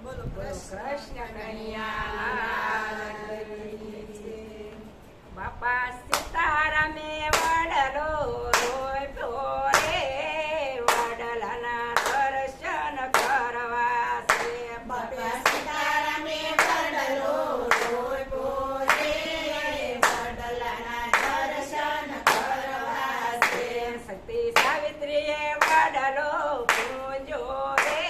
બોલો કૃષ્ણ કનૈયા બાપા સીતારામે વડલો રોપ્યો રે વડલાના દર્શન કરવા છે બાપા સીતારામે વડલો રોપ્યો રે વડલાના દર્શન કરવા છે. સતી સાવિત્રીએ વડલો પૂજો રે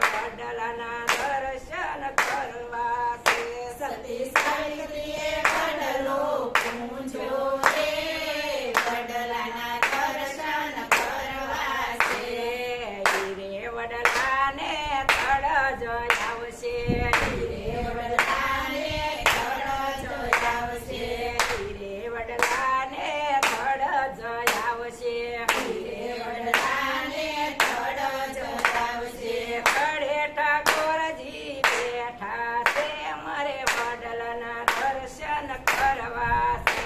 વડલાના દર્શન કરવા છે સતી સાવિત્રીએ વડલો પૂજો રે વડલાના દર્શન કરવા છે. હીરે વડલાને તળ જઈ આવશે હીરે વડલાને તળ જોઈ આવશે. હીરે વડલાને તળ જઈ આવશે હીરે વડલાને તળ જોઈ આવશે. તળે ઠાકોરજી બેઠા છે મારે વડલાના દર્શન કરવા છે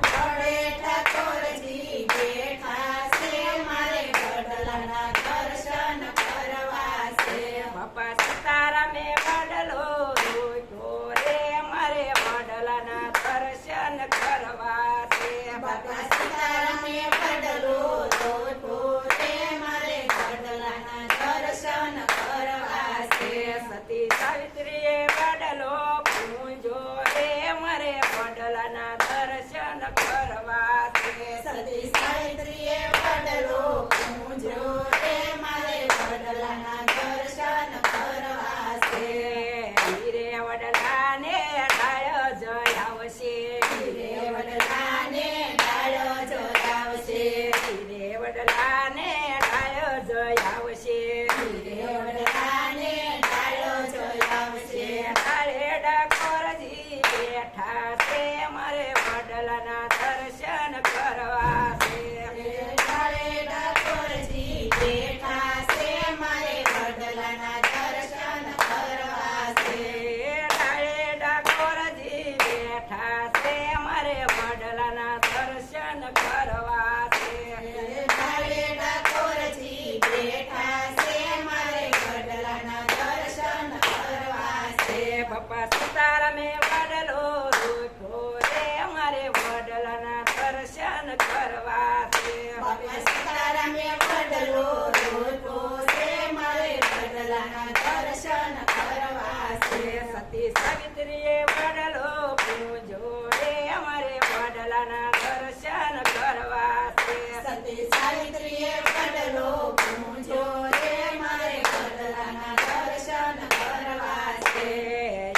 વડે ઠાકોરજી બેઠા છે મારે વડલાના દર્શન કરવા છે. બાપા સીતારામે વડલો રોપ્યો રે મારે વડલાના દર્શન કરવા છે બાપા સીતારામે વડલો રોપ્યો રે મારે વડલાના દર્શન કરવા છે. સતી સાવિત્રીએ વડલો પૂજો રે મારે વડલાના દર્શન કરવા છે સતી સાવિત્રીએ વડલો પૂજો રે મારે વડલાના દર્શન કરવા છે. હીરે વડલાને ડાય જઈ આવશે હીરે વડલાને ડાળો જોઈ આવશે. હીરે વડલાને ડાય જઈ આવશે હીરે વડલાને ડાળો જોઈ આવશે. ડાળે ડાકોરજી બેઠા છે મારે વડલાના દર્શન કરવા છે ડાળે ડાકોરજી બેઠા છે મારે વડલાના દર્શન કરવા છે. ડાળે ડાકોરજી બેઠા છે મારે વડલાના દર્શન કરવા છે ડાળે ડાકોરજી બેઠા છે મારે વડલાના દર્શન કરવા છે. બાપા સીતારામે વડલો રોપ્યો રે મારે વડલાના દર્શન કરવા છે બાપા સીતારામે વડલો રોપ્યો છે મારે વડલાના દર્શન કરવા છે. સતી સાવિત્રીએ વડલો પૂજો રે મારે વડલાના દર્શન કરવા છે સતી સાવિત્રીએ વડલો પૂજો રે મારે વડલાના દર્શન કરવા છે.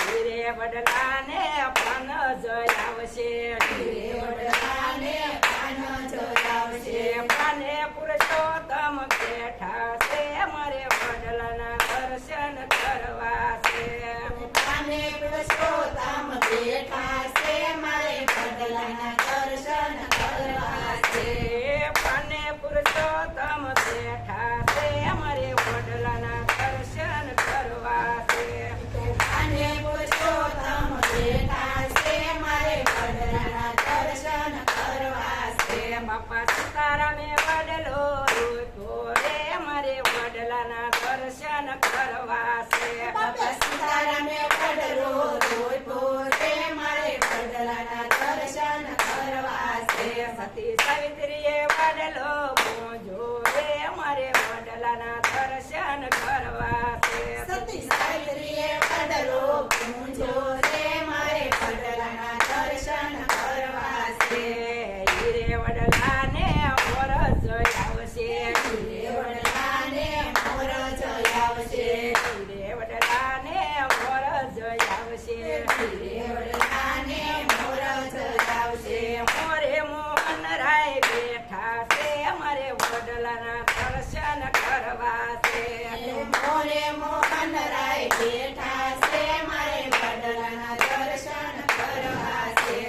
હીરે વડલાને પાન જઈ આવશે હીરે વડલાને પાન જોઈ આવશે. પાને પુરુષોત્તમ બેઠા છે મારે વડલાના દર્શન કરવા છે પાને પુરુષોત્તમ બેઠા છે મારે વડલાના દર્શન કરવા છે. પાને પુરુષોત્તમ બેઠા છે મારે વડલાના દર્શન કરવા છે પાને પુરુષોત્તમ બેઠા છે મારે વડલાના દર્શન કરવા છે. બાપા સીતારામે વડલો રોપ્યો રે મારે વડલાના દર્શન કરવા છે બાપા સીતારામે વડલો રોપ્યો રે મારે વડલાના દર્શન કરવા છે. સતી સાવિત્રીએ વડલો પૂજો રે મારે વડલાના દર્શન કરવા છે સતી સાવિત્રીએ વડલો પૂજો રે મારે વડલાના દર્શન કરવા છે. હીરે વડલાને મોર જઈ આવશે હીરે વડલાને મોર જોઈ આવશે. હીરે વડલાને મોર જઈ આવશે હીરે વડલાને મોર જોઈ આવશે. મોરે મોહન રાય બેઠા છે મારે વડલાના દર્શન કરવા છે મોરે મોહન રાય બેઠા છે મારે વડલાના દર્શન કરવા છે.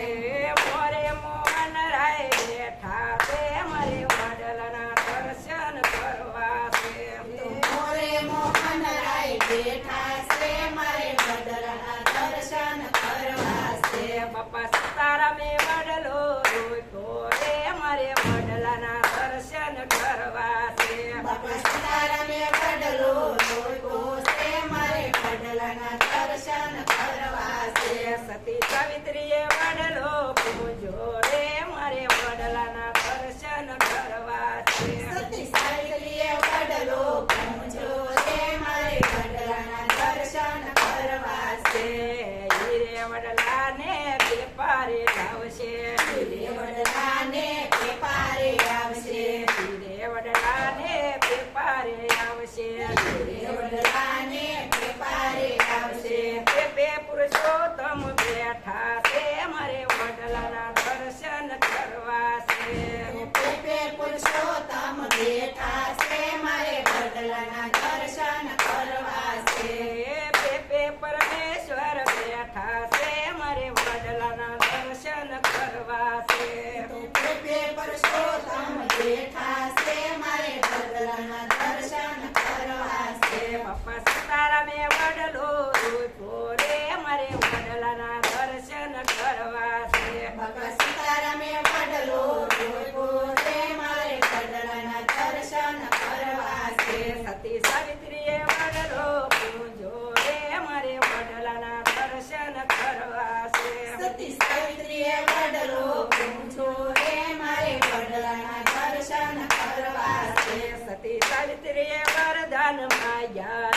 મોરે મોહન રાય બેઠા છે મારે વડલાના દર્શન કરવા છે મોરે મોહન રાય બેઠા છે મારે વડલાના દર્શન કરવા છે. બાપા સીતારામે વડલો રોપ્યો રે મારે વડલાના દર્શન કરવા છે બાપા સીતારામે વડલો રોપ્યો છે મારે સાવિત્રીએ વડલો પૂજો રે મારે વડલાના દર્શન કરવા છે સતી સાવિત્રીએ વડલો પૂજો રે મારે વડલાના દર્શન કરવા છે હીરે વડલાને પેપારે લાવશે હીરે વડલાને પેપારે આવશે હીરે વડલાને પેપારે આવશે હીરે વડલાને પેપારે આવશે પેપે પુરુષોત્તમ બેઠા છે મારે વડલાના દર્શન કરવા છે પેપે પુરુષોત્તમ બેઠા છે મારે વડલાના દર્શન કરવા છે પેપે પરમેશ્વર બેઠા છે મારે વડલાના દર્શન કરવા છે પેપે પુરુષોત્તમ બેઠા છે મારે વડલાના દર્શન કરવા છે બાપા સીતારામે વડલો રૂપ્યો રે મારે વડલાના દર્શન કરવા છે બાપા સીતારામે વડલો રોપ્યો રે મારે વડલાના દર્શન કરવા છે સતી સાવિત્રીએ વડલો પૂજો રે મારે વડલાના દર્શન કરવા છે સતી સાવિત્રીએ વડલો પૂજો રે મારે વડલાના દર્શન કરવા છે સતી સાવિત્રીએ વરદાન માગ્યા